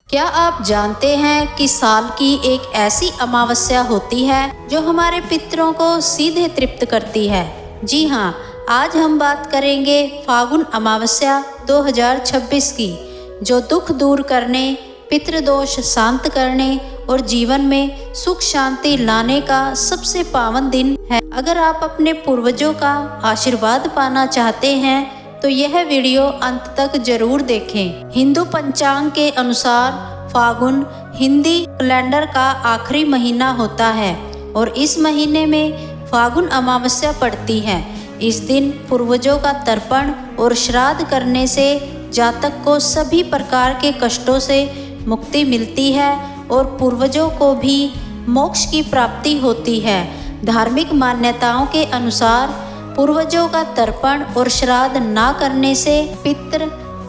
क्या आप जानते हैं कि साल की एक ऐसी अमावस्या होती है जो हमारे पितरों को सीधे तृप्त करती है? जी हाँ, आज हम बात करेंगे फागुन अमावस्या 2026 की, जो दुख दूर करने, पितृदोष शांत करने और जीवन में सुख शांति लाने का सबसे पावन दिन है। अगर आप अपने पूर्वजों का आशीर्वाद पाना चाहते हैं तो यह वीडियो अंत तक जरूर देखें। हिंदू पंचांग के अनुसार फागुन हिंदी कैलेंडर का आखिरी महीना होता है और इस महीने में फागुन अमावस्या पड़ती है। इस दिन पूर्वजों का तर्पण और श्राद्ध करने से जातक को सभी प्रकार के कष्टों से मुक्ति मिलती है और पूर्वजों को भी मोक्ष की प्राप्ति होती है। धार्मिक मान्यताओं के अनुसार पूर्वजों का तर्पण और श्राद्ध ना करने से पितृ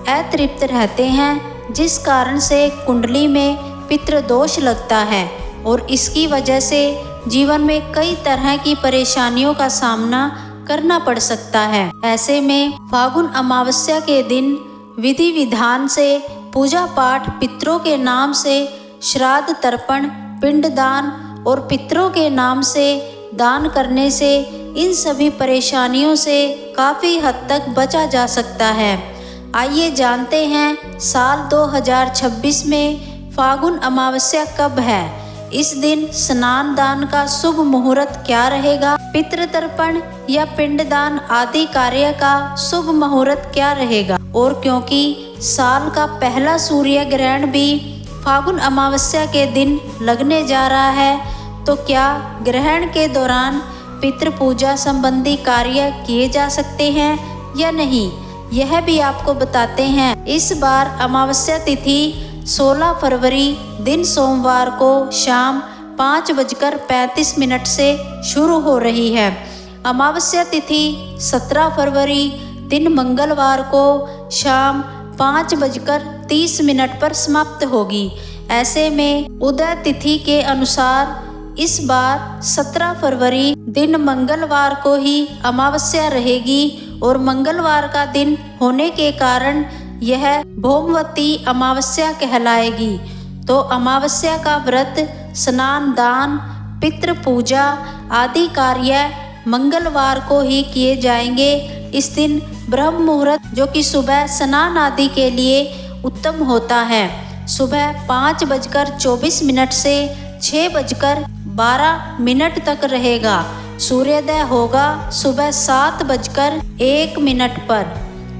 अतृप्त रहते हैं, जिस कारण से कुंडली में पितृदोष लगता है और इसकी वजह से जीवन में कई तरह की परेशानियों का सामना करना पड़ सकता है। ऐसे में फागुन अमावस्या के दिन विधि विधान से पूजा पाठ, पितरों के नाम से श्राद्ध, तर्पण, पिंडदान और पितरों के नाम से दान करने से इन सभी परेशानियों से काफ़ी हद तक बचा जा सकता है। आइए जानते हैं साल 2026 में फागुन अमावस्या कब है। इस दिन स्नान दान का शुभ मुहूर्त क्या रहेगा, पितृतर्पण या पिंडदान आदि कार्य का शुभ मुहूर्त क्या रहेगा। और क्योंकि साल का पहला सूर्य ग्रहण भी फागुन अमावस्या के दिन लगने जा रहा है, तो क्या ग्रहण के दौरान पितृ पूजा संबंधी कार्य किए जा सकते हैं या नहीं, यह भी आपको बताते हैं। इस बार अमावस्या तिथि 16 फरवरी दिन सोमवार को शाम 5:35 से शुरू हो रही है। अमावस्या तिथि 17 फरवरी दिन मंगलवार को शाम 5:30 पर समाप्त होगी। ऐसे में उदय तिथि के अनुसार इस बार 17 फरवरी दिन मंगलवार को ही अमावस्या रहेगी और मंगलवार का दिन होने के कारण यह भौमवती अमावस्या कहलाएगी। तो अमावस्या का व्रत, स्नान दान, पितृ पूजा आदि कार्य मंगलवार को ही किए जाएंगे। इस दिन ब्रह्म मुहूर्त, जो कि सुबह स्नान आदि के लिए उत्तम होता है, सुबह 5:24 से 6:12 तक रहेगा। सूर्योदय होगा सुबह 7:01 पर।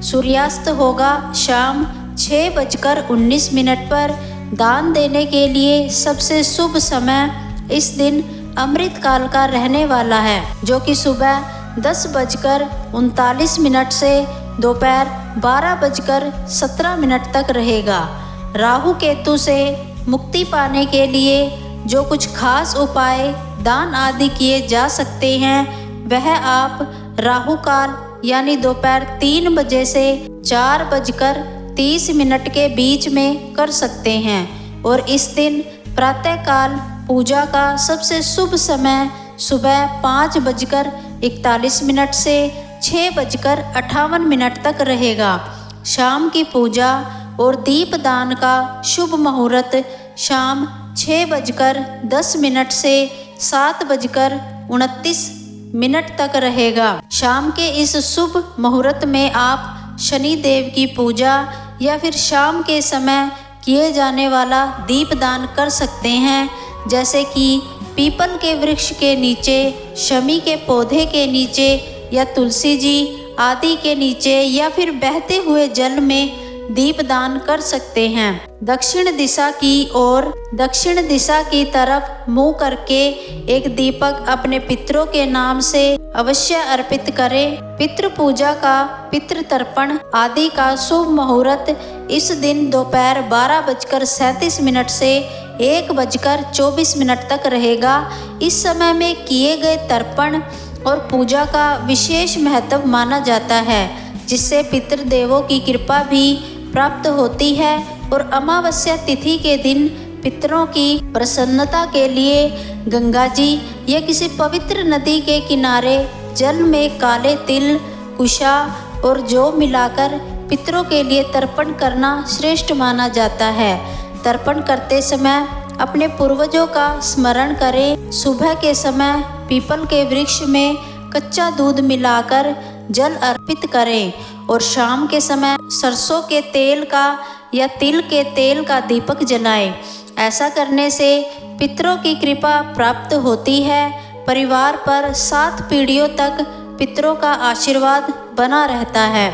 सूर्यास्त होगा शाम 6:19 पर। दान देने के लिए सबसे शुभ समय इस दिन अमृत काल का रहने वाला है, जो कि सुबह 10:39 से दोपहर 12:17 तक रहेगा। राहु केतु से मुक्ति पाने के लिए जो कुछ खास उपाय, दान आदि किए जा सकते हैं, वह आप राहु काल यानी दोपहर 3 बजे से 4:30 के बीच में कर सकते हैं। और इस दिन प्रातःकाल पूजा का सबसे शुभ समय सुबह 5:41 से 6:58 तक रहेगा। शाम की पूजा और दीपदान का शुभ मुहूर्त शाम 6:10 से 7:29 तक रहेगा। शाम के इस शुभ मुहूर्त में आप शनि देव की पूजा या फिर शाम के समय किए जाने वाला दीपदान कर सकते हैं, जैसे कि पीपल के वृक्ष के नीचे, शमी के पौधे के नीचे या तुलसी जी आदि के नीचे, या फिर बहते हुए जल में दीपदान कर सकते हैं। दक्षिण दिशा की ओर, दक्षिण दिशा की तरफ मुंह करके एक दीपक अपने पितरों के नाम से अवश्य अर्पित करें। पितृ पूजा का, पितृ तर्पण आदि का शुभ मुहूर्त इस दिन दोपहर 12:37 से 1:24 तक रहेगा। इस समय में किए गए तर्पण और पूजा का विशेष महत्व माना जाता है, जिससे पितृदेवों की कृपा भी प्राप्त होती है। और अमावस्या तिथि के दिन पितरों की प्रसन्नता के लिए गंगा जी या किसी पवित्र नदी के किनारे जल में काले तिल, कुशा और जौ मिलाकर पितरों के लिए तर्पण करना श्रेष्ठ माना जाता है। तर्पण करते समय अपने पूर्वजों का स्मरण करें। सुबह के समय पीपल के वृक्ष में कच्चा दूध मिलाकर जल अर्पित करें और शाम के समय सरसों के तेल का या तिल के तेल का दीपक जलाएं। ऐसा करने से पितरों की कृपा प्राप्त होती है। परिवार पर 7 पीढ़ियों तक पितरों का आशीर्वाद बना रहता है।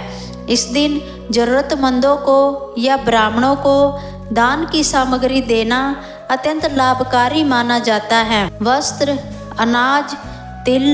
इस दिन जरूरतमंदों को या ब्राह्मणों को दान की सामग्री देना अत्यंत लाभकारी माना जाता है। वस्त्र, अनाज, तिल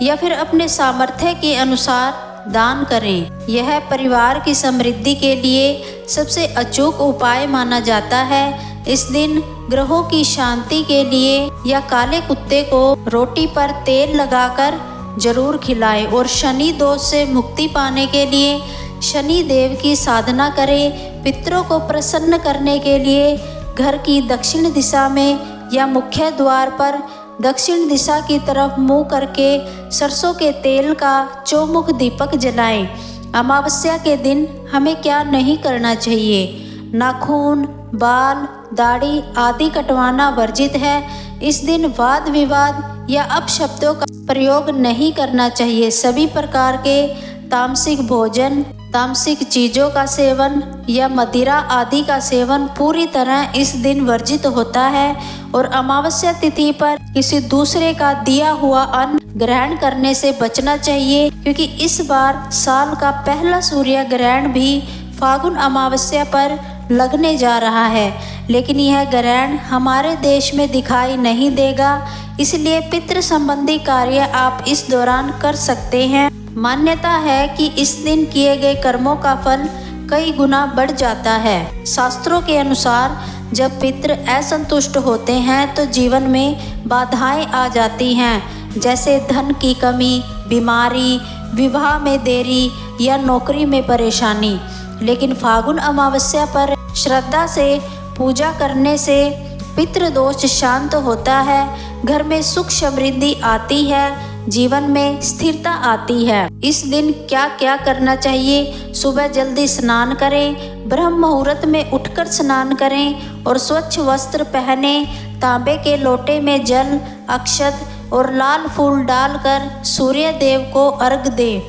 या फिर अपने सामर्थ्य के अनुसार दान करें। यह परिवार की समृद्धि के लिए सबसे अचूक उपाय माना जाता है। इस दिन ग्रहों की शांति के लिए या काले कुत्ते को रोटी पर तेल लगाकर जरूर खिलाएं और शनि दोष से मुक्ति पाने के लिए शनि देव की साधना करें। पितरों को प्रसन्न करने के लिए घर की दक्षिण दिशा में या मुख्य द्वार पर दक्षिण दिशा की तरफ मुंह करके सरसों के तेल का चौमुख दीपक जलाएं। अमावस्या के दिन हमें क्या नहीं करना चाहिए? नाखून, बाल, दाढ़ी आदि कटवाना वर्जित है। इस दिन वाद विवाद या अपशब्दों का प्रयोग नहीं करना चाहिए। सभी प्रकार के तामसिक भोजन, तामसिक चीज़ों का सेवन या मदिरा आदि का सेवन पूरी तरह इस दिन वर्जित होता है और अमावस्या तिथि पर किसी दूसरे का दिया हुआ अन्न ग्रहण करने से बचना चाहिए, क्योंकि इस बार साल का पहला सूर्य ग्रहण भी फागुन अमावस्या पर लगने जा रहा है। लेकिन यह ग्रहण हमारे देश में दिखाई नहीं देगा, इसलिए पितृ संबंधी कार्य आप इस दौरान कर सकते हैं। मान्यता है कि इस दिन किए गए कर्मों का फल कई गुना बढ़ जाता है। शास्त्रों के अनुसार जब पितृ असंतुष्ट होते हैं तो जीवन में बाधाएं आ जाती हैं, जैसे धन की कमी, बीमारी, विवाह में देरी या नौकरी में परेशानी। लेकिन फागुन अमावस्या पर श्रद्धा से पूजा करने से पितृदोष शांत होता है, घर में सुख समृद्धि आती है, जीवन में स्थिरता आती है। इस दिन क्या क्या करना चाहिए? सुबह जल्दी स्नान करें, ब्रह्म मुहूर्त में उठकर स्नान करें और स्वच्छ वस्त्र पहने। तांबे के लोटे में जल, अक्षत और लाल फूल डालकर सूर्य देव को अर्घ दें।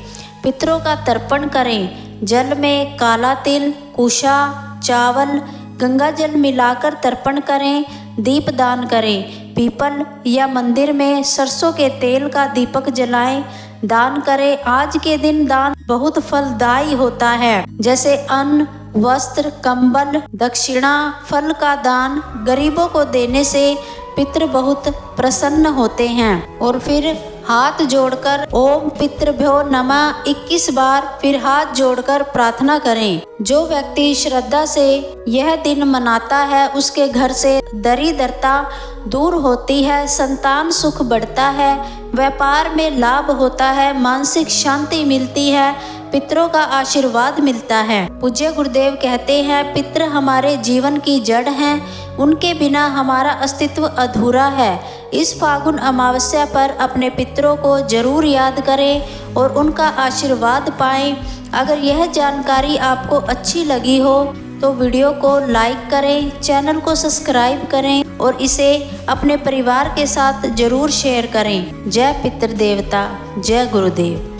पितरों का तर्पण करें। जल में काला तिल, कुशा, चावल, गंगा जल मिलाकर तर्पण करें। दीप दान करें। पीपल या मंदिर में सरसों के तेल का दीपक जलाएं, दान करें। आज के दिन दान बहुत फलदायी होता है, जैसे अन्न, वस्त्र, कंबल, दक्षिणा, फल का दान गरीबों को देने से पितृ बहुत प्रसन्न होते हैं। और फिर हाथ जोड़कर ओम पितृभ्यो नमः 21 बार फिर हाथ जोड़कर प्रार्थना करें। जो व्यक्ति श्रद्धा से यह दिन मनाता है उसके घर से दरिद्रता दूर होती है, संतान सुख बढ़ता है, व्यापार में लाभ होता है, मानसिक शांति मिलती है, पितरों का आशीर्वाद मिलता है। पूज्य गुरुदेव कहते हैं, पितृ हमारे जीवन की जड़ हैं, उनके बिना हमारा अस्तित्व अधूरा है। इस फागुन अमावस्या पर अपने पितरों को जरूर याद करें और उनका आशीर्वाद पाएं। अगर यह जानकारी आपको अच्छी लगी हो तो वीडियो को लाइक करें, चैनल को सब्सक्राइब करें और इसे अपने परिवार के साथ जरूर शेयर करें। जय पितृदेवता, जय गुरुदेव।